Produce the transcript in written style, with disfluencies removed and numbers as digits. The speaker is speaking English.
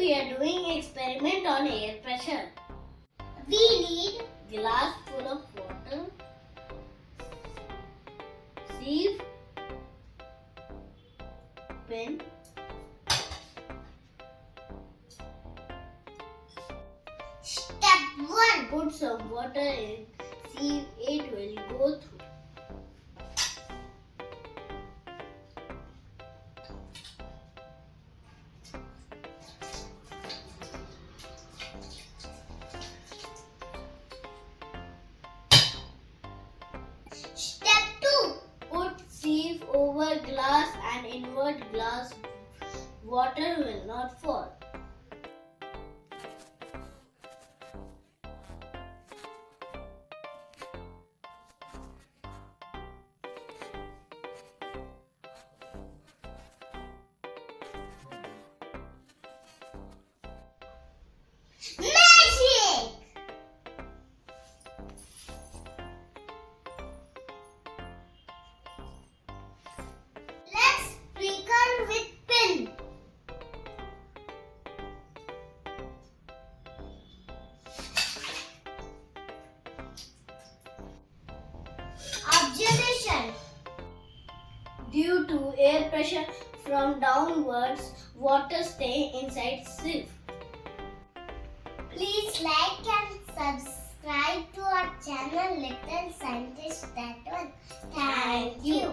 we are doing experiment on air pressure. We need glass full of water, sieve, pin, Step 1. Put some water in sieve, it will go through. Step 2. Put sieve over glass and invert glass. Water will not fall. Magic! Let's sprinkle with pin. Observation. Due to air pressure from downwards, water stay inside sieve. Please like and subscribe to our channel Little Scientist That One. Thank you.